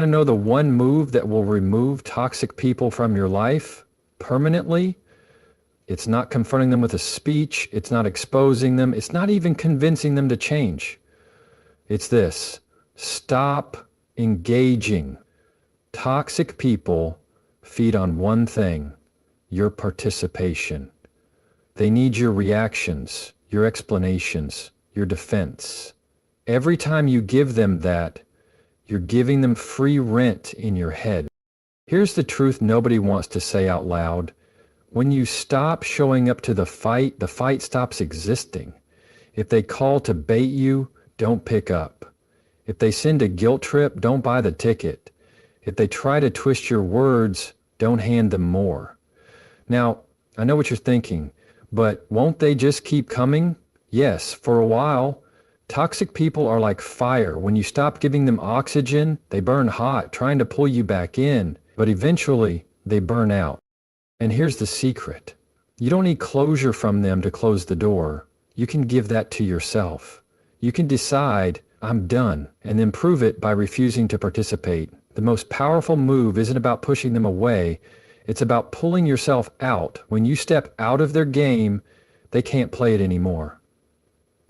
Want to know the one move that will remove toxic people from your life permanently? It's not confronting them with a speech. It's not exposing them. It's not even convincing them to change. It's this: stop engaging. Toxic people feed on one thing: your participation. They need your reactions, your explanations, your defense. Every time you give them that, you're giving them free rent in your head. Here's the truth nobody wants to say out loud. When you stop showing up to the fight stops existing. If they call to bait you, don't pick up. If they send a guilt trip, don't buy the ticket. If they try to twist your words, don't hand them more. Now, I know what you're thinking, but won't they just keep coming? Yes, for a while. Toxic people are like fire. When you stop giving them oxygen, they burn hot, trying to pull you back in, but eventually they burn out. And here's the secret. You don't need closure from them to close the door. You can give that to yourself. You can decide, I'm done, and then prove it by refusing to participate. The most powerful move isn't about pushing them away. It's about pulling yourself out. When you step out of their game, they can't play it anymore.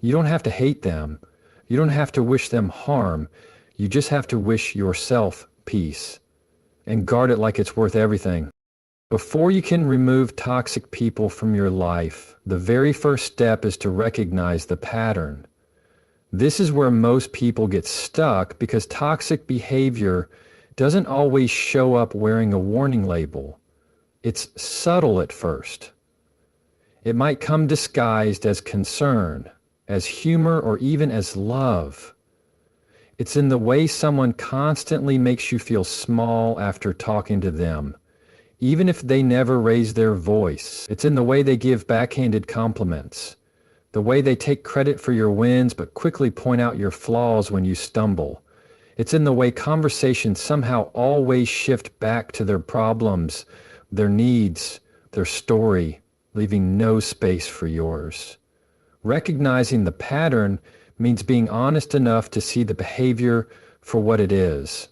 You don't have to hate them. You don't have to wish them harm. You just have to wish yourself peace and guard it like it's worth everything. Before you can remove toxic people from your life, the very first step is to recognize the pattern. This is where most people get stuck because toxic behavior doesn't always show up wearing a warning label. It's subtle at first. It might come disguised as concern, as humor, or even as love. It's in the way someone constantly makes you feel small after talking to them, even if they never raise their voice. It's in the way they give backhanded compliments, the way they take credit for your wins but quickly point out your flaws when you stumble. It's in the way conversations somehow always shift back to their problems, their needs, their story, leaving no space for yours. Recognizing the pattern means being honest enough to see the behavior for what it is,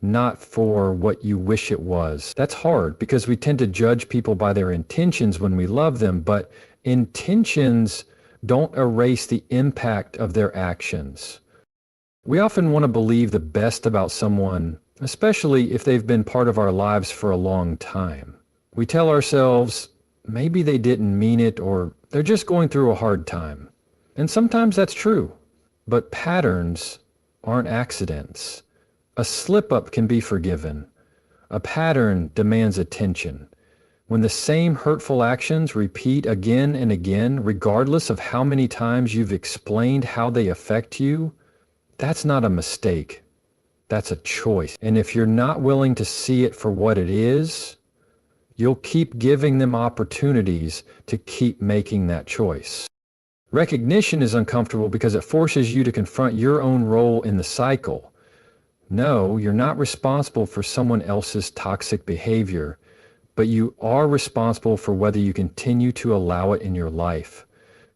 not for what you wish it was. That's hard because we tend to judge people by their intentions when we love them, but intentions don't erase the impact of their actions. We often want to believe the best about someone, especially if they've been part of our lives for a long time. We tell ourselves, maybe they didn't mean it, or they're just going through a hard time. And sometimes that's true. But patterns aren't accidents. A slip-up can be forgiven. A pattern demands attention. When the same hurtful actions repeat again and again, regardless of how many times you've explained how they affect you, that's not a mistake. That's a choice. And if you're not willing to see it for what it is, you'll keep giving them opportunities to keep making that choice. Recognition is uncomfortable because it forces you to confront your own role in the cycle. No, you're not responsible for someone else's toxic behavior, but you are responsible for whether you continue to allow it in your life.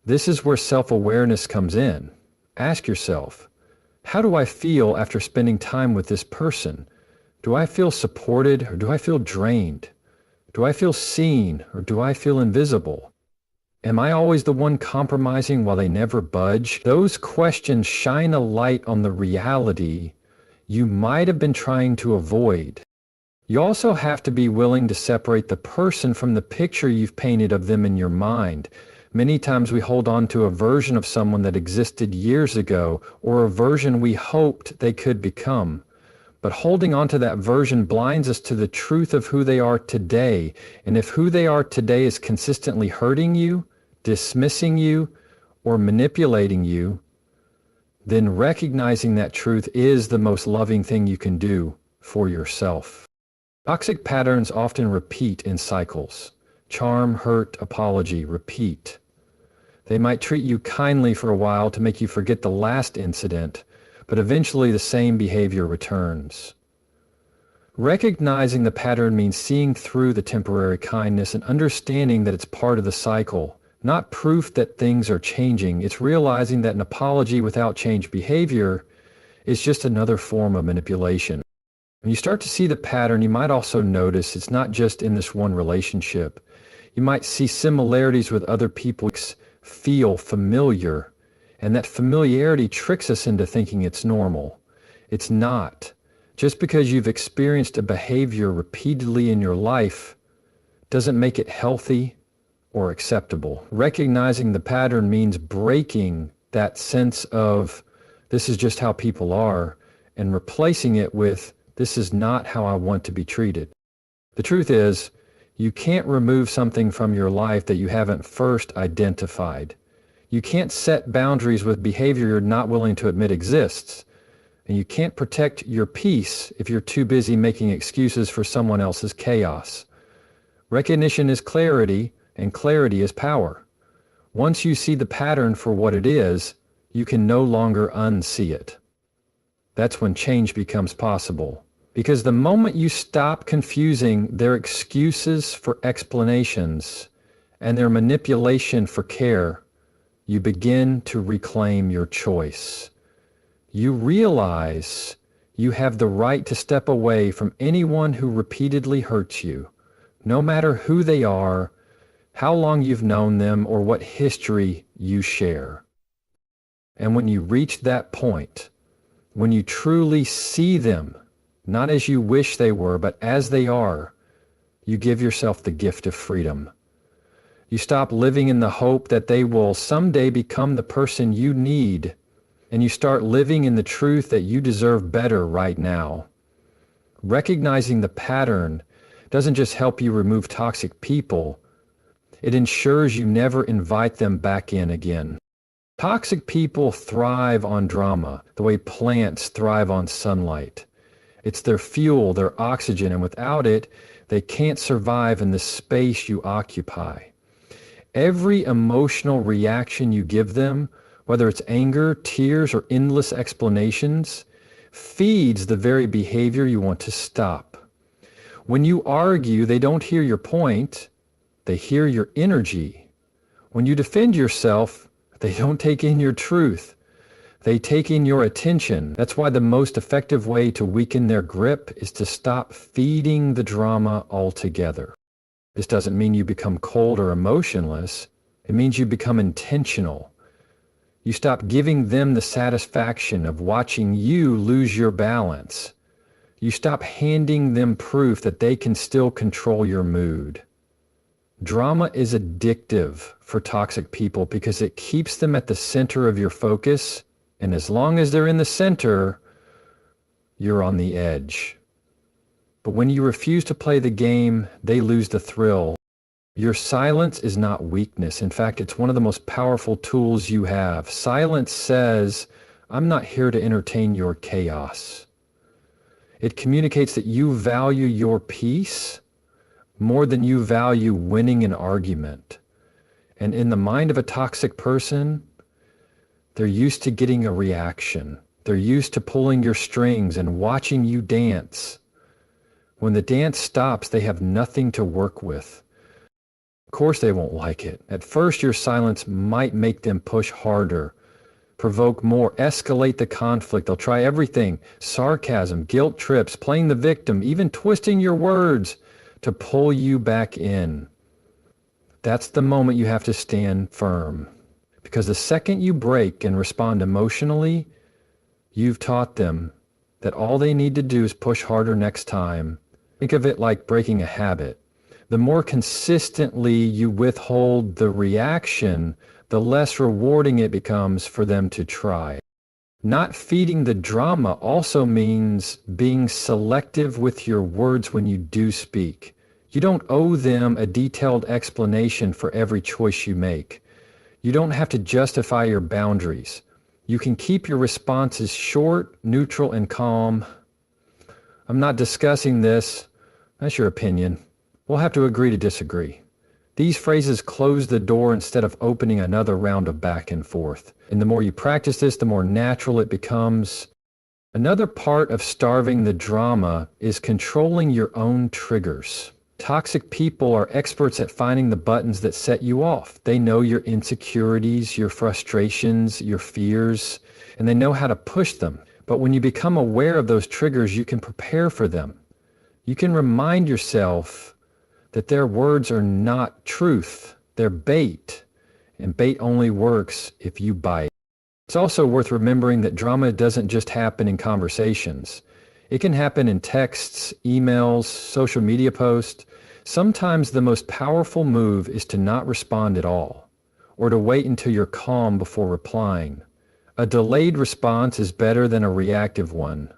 This is where self-awareness comes in. Ask yourself, how do I feel after spending time with this person? Do I feel supported or do I feel drained? Do I feel seen or do I feel invisible? Am I always the one compromising while they never budge? Those questions shine a light on the reality you might have been trying to avoid. You also have to be willing to separate the person from the picture you've painted of them in your mind. Many times we hold on to a version of someone that existed years ago, or a version we hoped they could become. But holding on to that version blinds us to the truth of who they are today. And if who they are today is consistently hurting you, dismissing you, or manipulating you, then recognizing that truth is the most loving thing you can do for yourself. Toxic patterns often repeat in cycles. Charm, hurt, apology, repeat. They might treat you kindly for a while to make you forget the last incident, but eventually the same behavior returns. Recognizing the pattern means seeing through the temporary kindness and understanding that it's part of the cycle. Not proof that things are changing. It's realizing that an apology without changed behavior is just another form of manipulation. When you start to see the pattern, you might also notice it's not just in this one relationship. You might see similarities with other people, feel familiar, and that familiarity tricks us into thinking it's normal. It's not. Just because you've experienced a behavior repeatedly in your life doesn't make it healthy or acceptable. Recognizing the pattern means breaking that sense of this is just how people are and replacing it with this is not how I want to be treated. The truth is, you can't remove something from your life that you haven't first identified. You can't set boundaries with behavior you're not willing to admit exists. And you can't protect your peace if you're too busy making excuses for someone else's chaos. Recognition is clarity, and clarity is power. Once you see the pattern for what it is, you can no longer unsee it. That's when change becomes possible. Because the moment you stop confusing their excuses for explanations and their manipulation for care, you begin to reclaim your choice. You realize you have the right to step away from anyone who repeatedly hurts you, no matter who they are, how long you've known them, or what history you share. And when you reach that point, when you truly see them, not as you wish they were, but as they are, you give yourself the gift of freedom. You stop living in the hope that they will someday become the person you need, and you start living in the truth that you deserve better right now. Recognizing the pattern doesn't just help you remove toxic people, it ensures you never invite them back in again. Toxic people thrive on drama, the way plants thrive on sunlight. It's their fuel, their oxygen, and without it, they can't survive in the space you occupy. Every emotional reaction you give them, whether it's anger, tears, or endless explanations, feeds the very behavior you want to stop. When you argue, they don't hear your point, they hear your energy. When you defend yourself, they don't take in your truth. They take in your attention. That's why the most effective way to weaken their grip is to stop feeding the drama altogether. This doesn't mean you become cold or emotionless. It means you become intentional. You stop giving them the satisfaction of watching you lose your balance. You stop handing them proof that they can still control your mood. Drama is addictive for toxic people because it keeps them at the center of your focus, and as long as they're in the center, you're on the edge. But when you refuse to play the game, they lose the thrill. Your silence is not weakness. In fact, it's one of the most powerful tools you have. Silence says, I'm not here to entertain your chaos. It communicates that you value your peace more than you value winning an argument. And in the mind of a toxic person, they're used to getting a reaction. They're used to pulling your strings and watching you dance. When the dance stops, they have nothing to work with. Of course they won't like it. At first, your silence might make them push harder, provoke more, escalate the conflict. They'll try everything: sarcasm, guilt trips, playing the victim, even twisting your words to pull you back in. That's the moment you have to stand firm. Because the second you break and respond emotionally, you've taught them that all they need to do is push harder next time. Think of it like breaking a habit. The more consistently you withhold the reaction, the less rewarding it becomes for them to try. Not feeding the drama also means being selective with your words when you do speak. You don't owe them a detailed explanation for every choice you make. You don't have to justify your boundaries. You can keep your responses short, neutral, and calm. I'm not discussing this. That's your opinion. We'll have to agree to disagree. These phrases close the door instead of opening another round of back and forth. And the more you practice this, the more natural it becomes. Another part of starving the drama is controlling your own triggers. Toxic people are experts at finding the buttons that set you off. They know your insecurities, your frustrations, your fears, and they know how to push them. But when you become aware of those triggers, you can prepare for them. You can remind yourself that their words are not truth. They're bait, and bait only works if you bite. It's also worth remembering that drama doesn't just happen in conversations. It can happen in texts, emails, social media posts. Sometimes the most powerful move is to not respond at all, or to wait until you're calm before replying. A delayed response is better than a reactive one,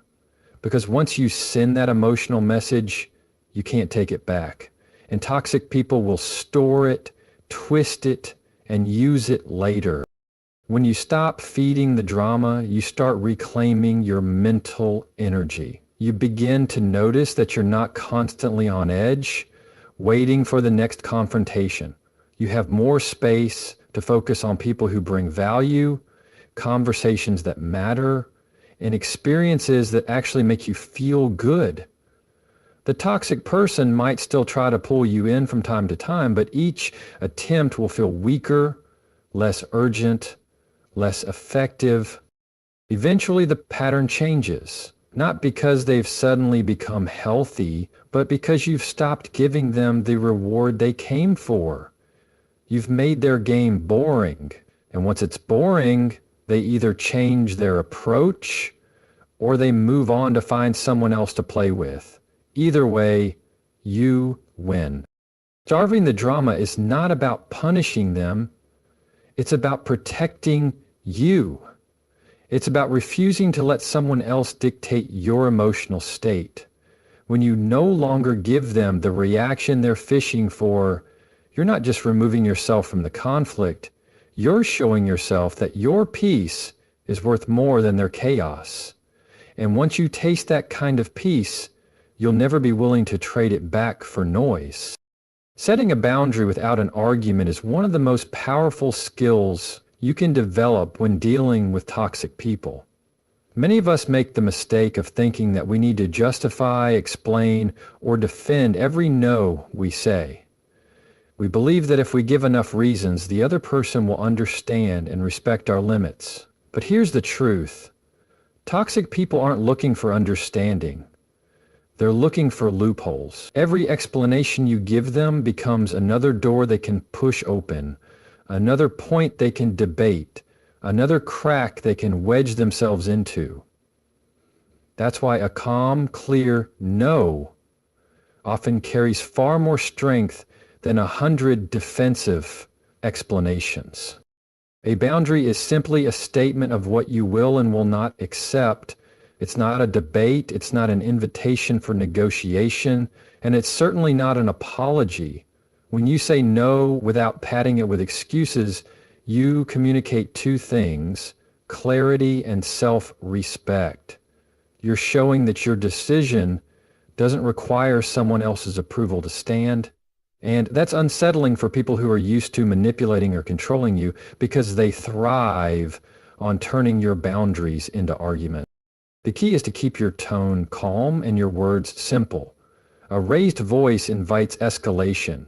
because once you send that emotional message, you can't take it back. And toxic people will store it, twist it, and use it later. When you stop feeding the drama, you start reclaiming your mental energy. You begin to notice that you're not constantly on edge, waiting for the next confrontation. You have more space to focus on people who bring value, conversations that matter, and experiences that actually make you feel good. The toxic person might still try to pull you in from time to time, but each attempt will feel weaker, less urgent, less effective. Eventually the pattern changes, not because they've suddenly become healthy, but because you've stopped giving them the reward they came for. You've made their game boring, and once it's boring, they either change their approach or they move on to find someone else to play with. Either way, you win. Starving the drama is not about punishing them. It's about protecting you. It's about refusing to let someone else dictate your emotional state. When you no longer give them the reaction they're fishing for, you're not just removing yourself from the conflict, you're showing yourself that your peace is worth more than their chaos. And once you taste that kind of peace, you'll never be willing to trade it back for noise. Setting a boundary without an argument is one of the most powerful skills you can develop when dealing with toxic people. Many of us make the mistake of thinking that we need to justify, explain, or defend every no we say. We believe that if we give enough reasons, the other person will understand and respect our limits. But here's the truth. Toxic people aren't looking for understanding. They're looking for loopholes. Every explanation you give them becomes another door they can push open, another point they can debate, another crack they can wedge themselves into. That's why a calm, clear no often carries far more strength than 100 defensive explanations. A boundary is simply a statement of what you will and will not accept. It's not a debate, it's not an invitation for negotiation, and it's certainly not an apology. When you say no without padding it with excuses, you communicate two things: clarity and self-respect. You're showing that your decision doesn't require someone else's approval to stand. And that's unsettling for people who are used to manipulating or controlling you, because they thrive on turning your boundaries into argument. The key is to keep your tone calm and your words simple. A raised voice invites escalation.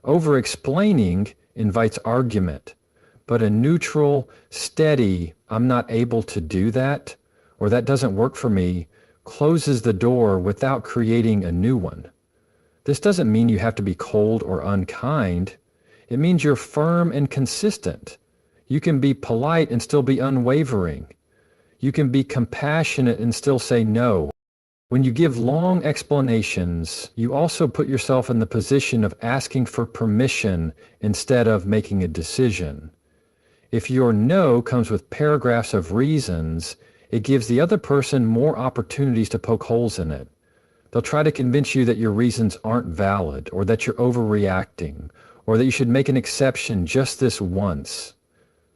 Over-explaining invites argument. But a neutral, steady, "I'm not able to do that," or "that doesn't work for me," closes the door without creating a new one. This doesn't mean you have to be cold or unkind. It means you're firm and consistent. You can be polite and still be unwavering. You can be compassionate and still say no. When you give long explanations, you also put yourself in the position of asking for permission instead of making a decision. If your no comes with paragraphs of reasons, it gives the other person more opportunities to poke holes in it. They'll try to convince you that your reasons aren't valid, or that you're overreacting, or that you should make an exception just this once.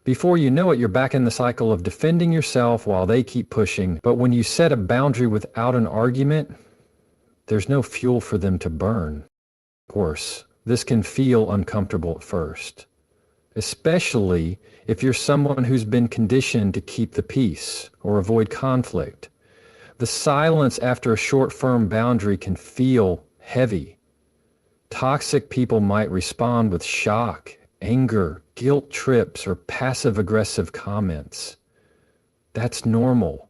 Before you know it, you're back in the cycle of defending yourself while they keep pushing. But when you set a boundary without an argument, there's no fuel for them to burn. Of course, this can feel uncomfortable at first, especially if you're someone who's been conditioned to keep the peace or avoid conflict. The silence after a short, firm boundary can feel heavy. Toxic people might respond with shock, anger, guilt trips, or passive-aggressive comments. That's normal.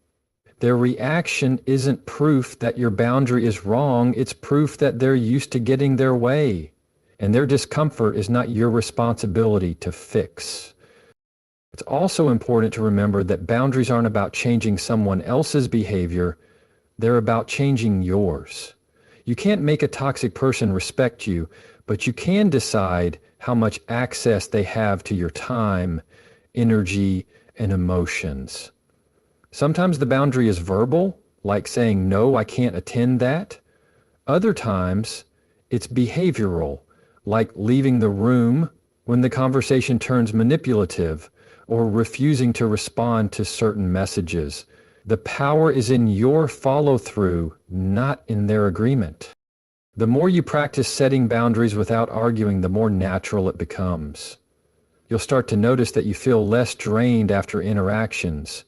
Their reaction isn't proof that your boundary is wrong, it's proof that they're used to getting their way. And their discomfort is not your responsibility to fix. It's also important to remember that boundaries aren't about changing someone else's behavior, they're about changing yours. You can't make a toxic person respect you, but you can decide how much access they have to your time, energy, and emotions. Sometimes the boundary is verbal, like saying, "No, I can't attend that." Other times, it's behavioral, like leaving the room when the conversation turns manipulative or refusing to respond to certain messages. The power is in your follow-through, not in their agreement. The more you practice setting boundaries without arguing, the more natural it becomes. You'll start to notice that you feel less drained after interactions.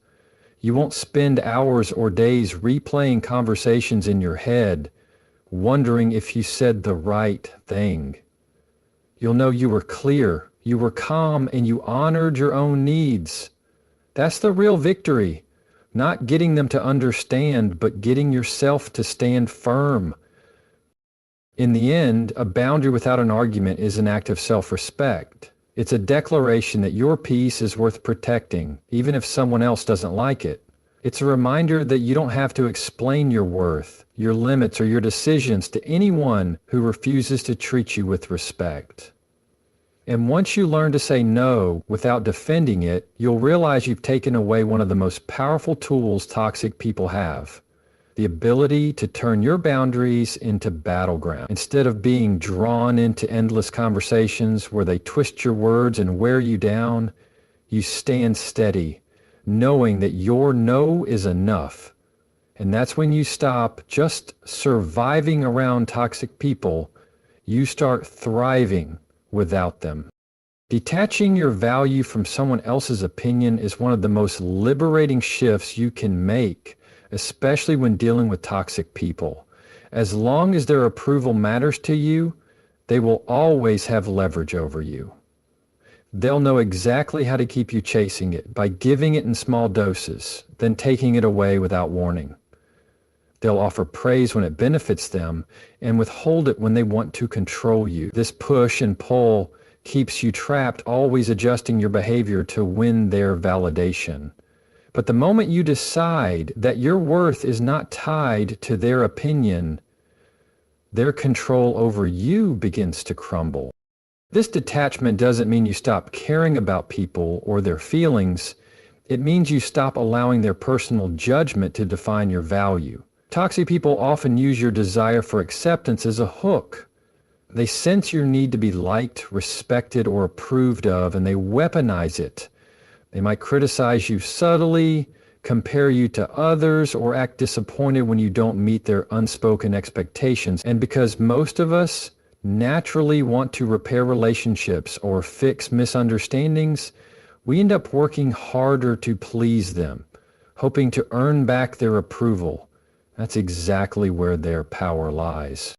You won't spend hours or days replaying conversations in your head, wondering if you said the right thing. You'll know you were clear, you were calm, and you honored your own needs. That's the real victory. Not getting them to understand, but getting yourself to stand firm. In the end, a boundary without an argument is an act of self-respect. It's a declaration that your peace is worth protecting, even if someone else doesn't like it. It's a reminder that you don't have to explain your worth, your limits, or your decisions to anyone who refuses to treat you with respect. And once you learn to say no without defending it, you'll realize you've taken away one of the most powerful tools toxic people have. The ability to turn your boundaries into battleground. Instead of being drawn into endless conversations where they twist your words and wear you down, you stand steady, knowing that your no is enough. And that's when you stop just surviving around toxic people. You start thriving without them. Detaching your value from someone else's opinion is one of the most liberating shifts you can make, especially when dealing with toxic people. As long as their approval matters to you, they will always have leverage over you. They'll know exactly how to keep you chasing it by giving it in small doses, then taking it away without warning. They'll offer praise when it benefits them and withhold it when they want to control you. This push and pull keeps you trapped, always adjusting your behavior to win their validation. But the moment you decide that your worth is not tied to their opinion, their control over you begins to crumble. This detachment doesn't mean you stop caring about people or their feelings. It means you stop allowing their personal judgment to define your value. Toxic people often use your desire for acceptance as a hook. They sense your need to be liked, respected, or approved of, and they weaponize it. They might criticize you subtly, compare you to others, or act disappointed when you don't meet their unspoken expectations. And because most of us naturally want to repair relationships or fix misunderstandings, we end up working harder to please them, hoping to earn back their approval. That's exactly where their power lies.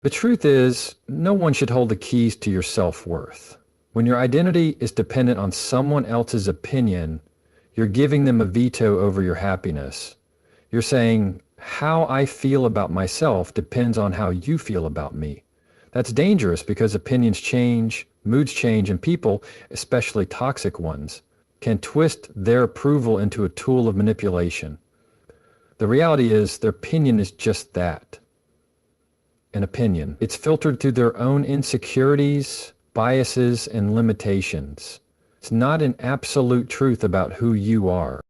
The truth is, no one should hold the keys to your self-worth. When your identity is dependent on someone else's opinion, you're giving them a veto over your happiness. You're saying, how I feel about myself depends on how you feel about me. That's dangerous because opinions change, moods change, and people, especially toxic ones, can twist their approval into a tool of manipulation. The reality is their opinion is just that, an opinion. It's filtered through their own insecurities, biases, and limitations. It's not an absolute truth about who you are.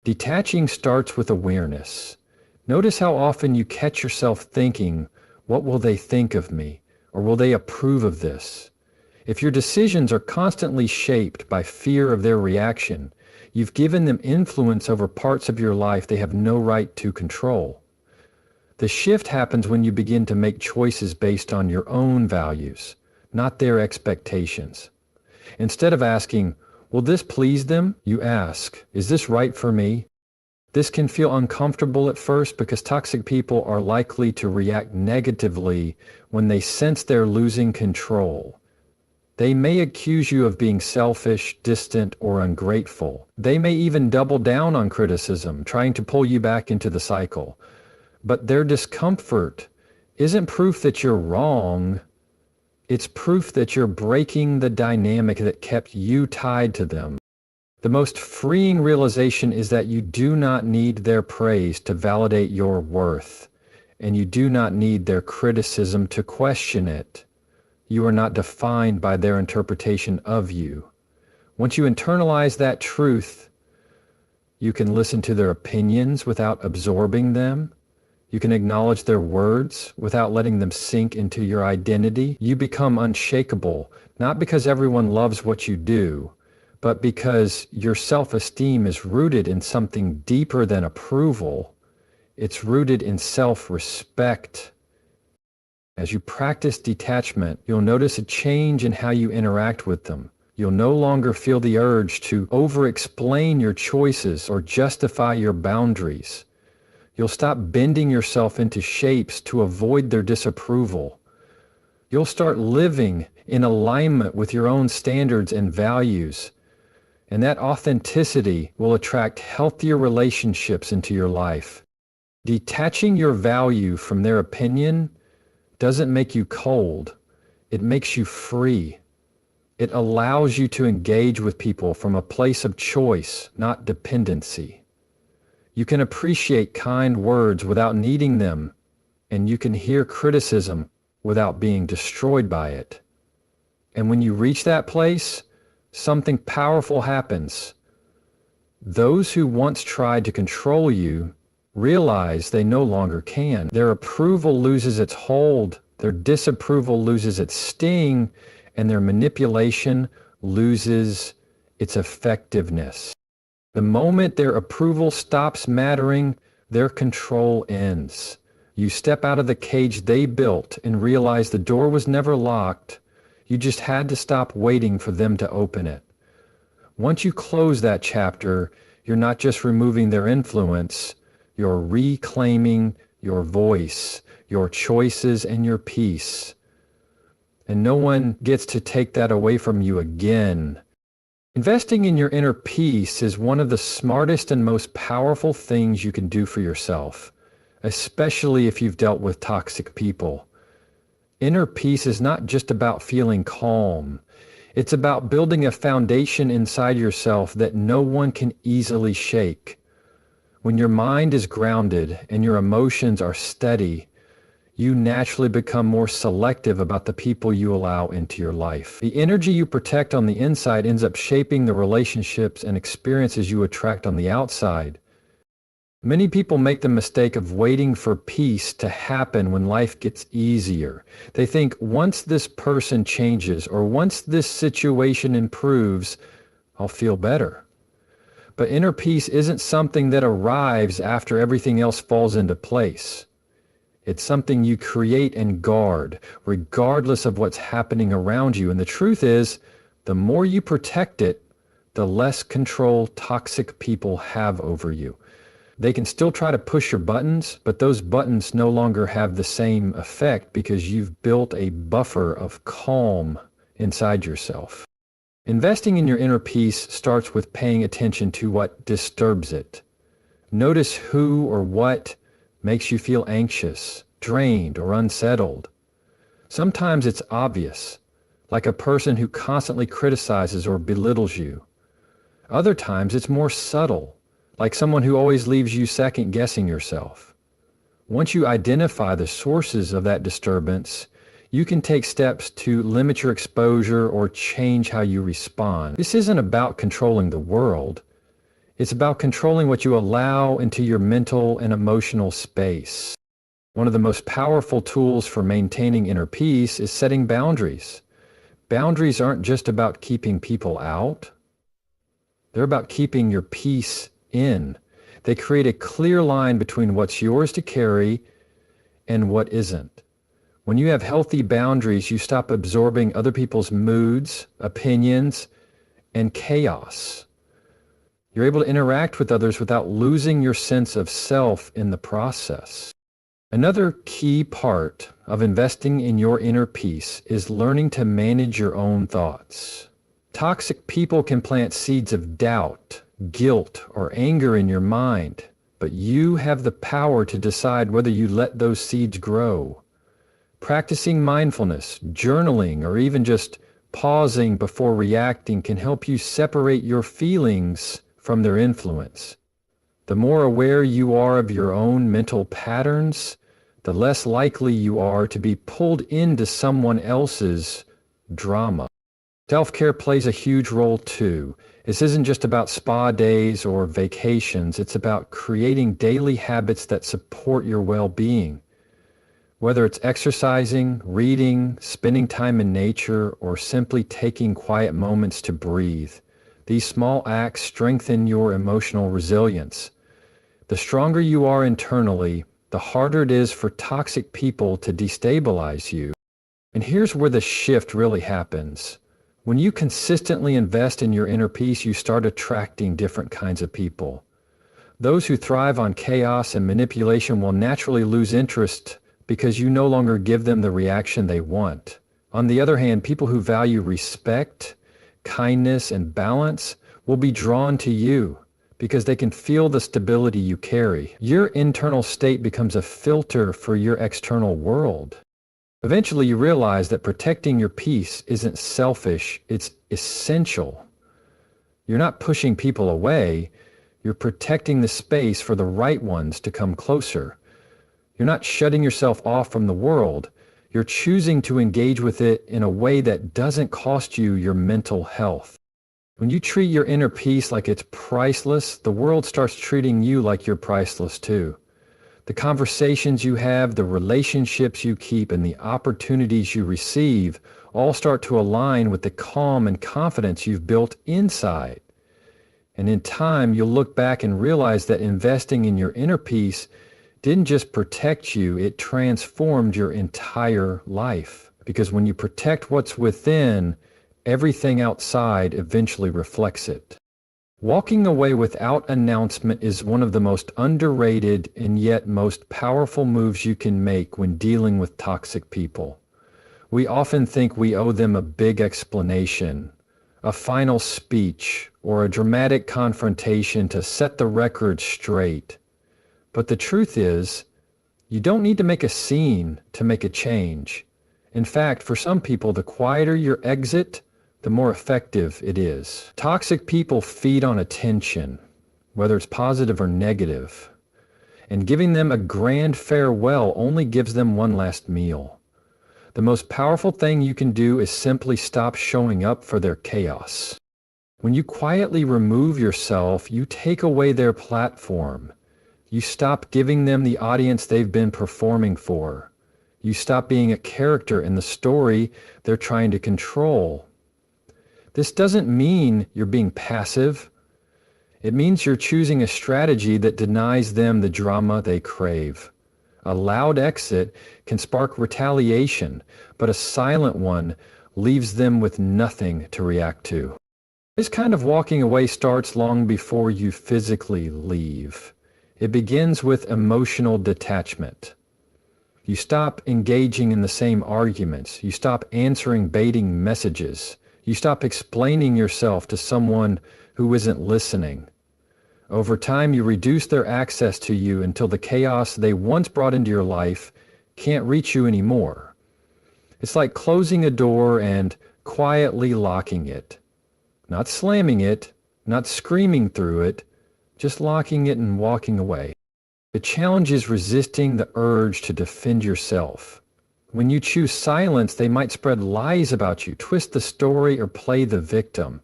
Detaching starts with awareness. Notice how often you catch yourself thinking, what will they think of me? Or will they approve of this? If your decisions are constantly shaped by fear of their reaction, you've given them influence over parts of your life they have no right to control. The shift happens when you begin to make choices based on your own values, not their expectations. Instead of asking, will this please them? You ask, is this right for me? This can feel uncomfortable at first because toxic people are likely to react negatively when they sense they're losing control. They may accuse you of being selfish, distant, or ungrateful. They may even double down on criticism, trying to pull you back into the cycle. But their discomfort isn't proof that you're wrong. It's proof that you're breaking the dynamic that kept you tied to them. The most freeing realization is that you do not need their praise to validate your worth, and you do not need their criticism to question it. You are not defined by their interpretation of you. Once you internalize that truth, you can listen to their opinions without absorbing them. You can acknowledge their words without letting them sink into your identity. You become unshakable, not because everyone loves what you do, but because your self-esteem is rooted in something deeper than approval. It's rooted in self-respect. As you practice detachment, you'll notice a change in how you interact with them. You'll no longer feel the urge to over-explain your choices or justify your boundaries. You'll stop bending yourself into shapes to avoid their disapproval. You'll start living in alignment with your own standards and values. And that authenticity will attract healthier relationships into your life. Detaching your value from their opinion doesn't make you cold. It makes you free. It allows you to engage with people from a place of choice, not dependency. You can appreciate kind words without needing them, and you can hear criticism without being destroyed by it. And when you reach that place, something powerful happens. Those who once tried to control you realize they no longer can. Their approval loses its hold, their disapproval loses its sting, and their manipulation loses its effectiveness. The moment their approval stops mattering, their control ends. You step out of the cage they built and realize the door was never locked. You just had to stop waiting for them to open it. Once you close that chapter, you're not just removing their influence, you're reclaiming your voice, your choices, and your peace. And no one gets to take that away from you again. Investing in your inner peace is one of the smartest and most powerful things you can do for yourself, especially if you've dealt with toxic people. Inner peace is not just about feeling calm. It's about building a foundation inside yourself that no one can easily shake. When your mind is grounded and your emotions are steady, you naturally become more selective about the people you allow into your life. The energy you protect on the inside ends up shaping the relationships and experiences you attract on the outside. Many people make the mistake of waiting for peace to happen when life gets easier. They think once this person changes or once this situation improves, I'll feel better. But inner peace isn't something that arrives after everything else falls into place. It's something you create and guard, regardless of what's happening around you. And the truth is, the more you protect it, the less control toxic people have over you. They can still try to push your buttons, but those buttons no longer have the same effect because you've built a buffer of calm inside yourself. Investing in your inner peace starts with paying attention to what disturbs it. Notice who or what makes you feel anxious, drained, or unsettled. Sometimes it's obvious, like a person who constantly criticizes or belittles you. Other times it's more subtle, like someone who always leaves you second-guessing yourself. Once you identify the sources of that disturbance, you can take steps to limit your exposure or change how you respond. This isn't about controlling the world. It's about controlling what you allow into your mental and emotional space. One of the most powerful tools for maintaining inner peace is setting boundaries. Boundaries aren't just about keeping people out. They're about keeping your peace in. They create a clear line between what's yours to carry and what isn't. When you have healthy boundaries, you stop absorbing other people's moods, opinions, and chaos. You're able to interact with others without losing your sense of self in the process. Another key part of investing in your inner peace is learning to manage your own thoughts. Toxic people can plant seeds of doubt, guilt, or anger in your mind, but you have the power to decide whether you let those seeds grow. Practicing mindfulness, journaling, or even just pausing before reacting can help you separate your feelings from their influence. The more aware you are of your own mental patterns, the less likely you are to be pulled into someone else's drama. Self-care plays a huge role too. This isn't just about spa days or vacations. It's about creating daily habits that support your well-being. Whether it's exercising, reading, spending time in nature, or simply taking quiet moments to breathe, these small acts strengthen your emotional resilience. The stronger you are internally, the harder it is for toxic people to destabilize you. And here's where the shift really happens. When you consistently invest in your inner peace, you start attracting different kinds of people. Those who thrive on chaos and manipulation will naturally lose interest because you no longer give them the reaction they want. On the other hand, people who value respect, kindness, and balance will be drawn to you because they can feel the stability you carry. Your internal state becomes a filter for your external world. Eventually, you realize that protecting your peace isn't selfish, it's essential. You're not pushing people away, you're protecting the space for the right ones to come closer. You're not shutting yourself off from the world, you're choosing to engage with it in a way that doesn't cost you your mental health. When you treat your inner peace like it's priceless, the world starts treating you like you're priceless too. The conversations you have, the relationships you keep, and the opportunities you receive all start to align with the calm and confidence you've built inside. And in time, you'll look back and realize that investing in your inner peace didn't just protect you, it transformed your entire life. Because when you protect what's within, everything outside eventually reflects it. Walking away without announcement is one of the most underrated and yet most powerful moves you can make when dealing with toxic people. We often think we owe them a big explanation, a final speech, or a dramatic confrontation to set the record straight. But the truth is, you don't need to make a scene to make a change. In fact, for some people, the quieter your exit, the more effective it is. Toxic people feed on attention, whether it's positive or negative, and giving them a grand farewell only gives them one last meal. The most powerful thing you can do is simply stop showing up for their chaos. When you quietly remove yourself, you take away their platform. You stop giving them the audience they've been performing for. You stop being a character in the story they're trying to control. This doesn't mean you're being passive. It means you're choosing a strategy that denies them the drama they crave. A loud exit can spark retaliation, but a silent one leaves them with nothing to react to. This kind of walking away starts long before you physically leave. It begins with emotional detachment. You stop engaging in the same arguments. You stop answering baiting messages. You stop explaining yourself to someone who isn't listening. Over time, you reduce their access to you until the chaos they once brought into your life can't reach you anymore. It's like closing a door and quietly locking it. Not slamming it, not screaming through it, just locking it and walking away. The challenge is resisting the urge to defend yourself. When you choose silence, they might spread lies about you, twist the story, or play the victim.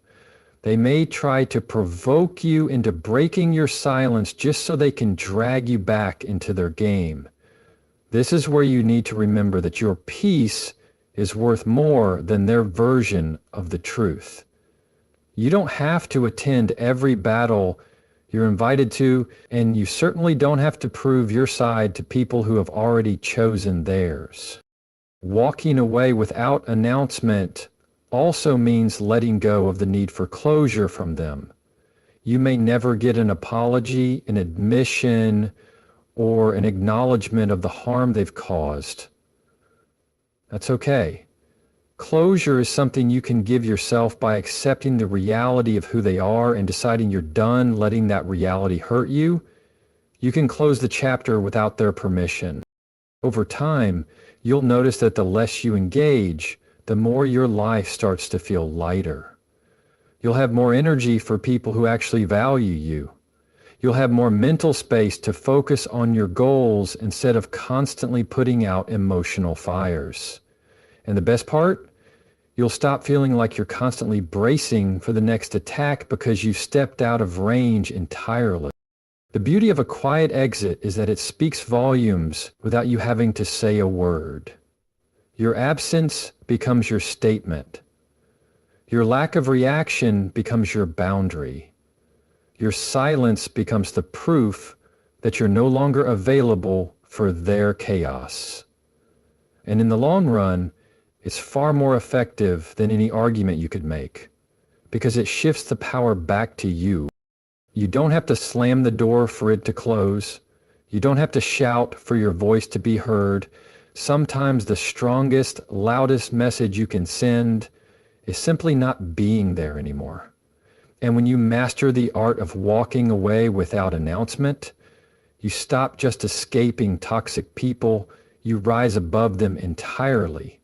They may try to provoke you into breaking your silence just so they can drag you back into their game. This is where you need to remember that your peace is worth more than their version of the truth. You don't have to attend every battle you're invited to, and you certainly don't have to prove your side to people who have already chosen theirs. Walking away without announcement also means letting go of the need for closure from them. You may never get an apology, an admission, or an acknowledgement of the harm they've caused. That's okay. Closure is something you can give yourself by accepting the reality of who they are and deciding you're done letting that reality hurt you. You can close the chapter without their permission. Over time, you'll notice that the less you engage, the more your life starts to feel lighter. You'll have more energy for people who actually value you. You'll have more mental space to focus on your goals instead of constantly putting out emotional fires. And the best part? You'll stop feeling like you're constantly bracing for the next attack because you've stepped out of range entirely. The beauty of a quiet exit is that it speaks volumes without you having to say a word. Your absence becomes your statement. Your lack of reaction becomes your boundary. Your silence becomes the proof that you're no longer available for their chaos. And in the long run, it's far more effective than any argument you could make, because it shifts the power back to you. You don't have to slam the door for it to close. You don't have to shout for your voice to be heard. Sometimes the strongest, loudest message you can send is simply not being there anymore. And when you master the art of walking away without announcement, you stop just escaping toxic people, you rise above them entirely.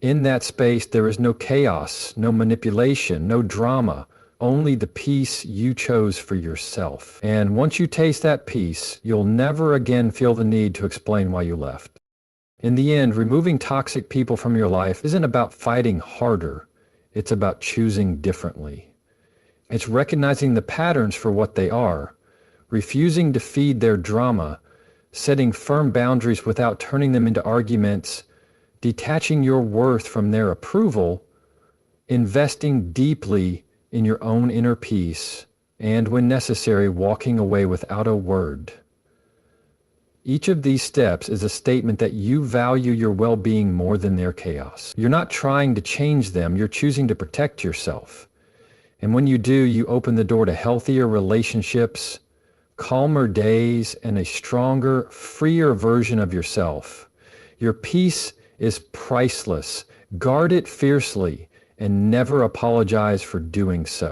In that space, there is no chaos, no manipulation, no drama, only the peace you chose for yourself. And once you taste that peace, you'll never again feel the need to explain why you left. In the end, removing toxic people from your life isn't about fighting harder. It's about choosing differently. It's recognizing the patterns for what they are, refusing to feed their drama, setting firm boundaries without turning them into arguments, detaching your worth from their approval, investing deeply in your own inner peace, and when necessary, walking away without a word. Each of these steps is a statement that you value your well-being more than their chaos. You're not trying to change them, you're choosing to protect yourself. And when you do, you open the door to healthier relationships, calmer days, and a stronger, freer version of yourself. Your peace is priceless. Guard it fiercely and never apologize for doing so.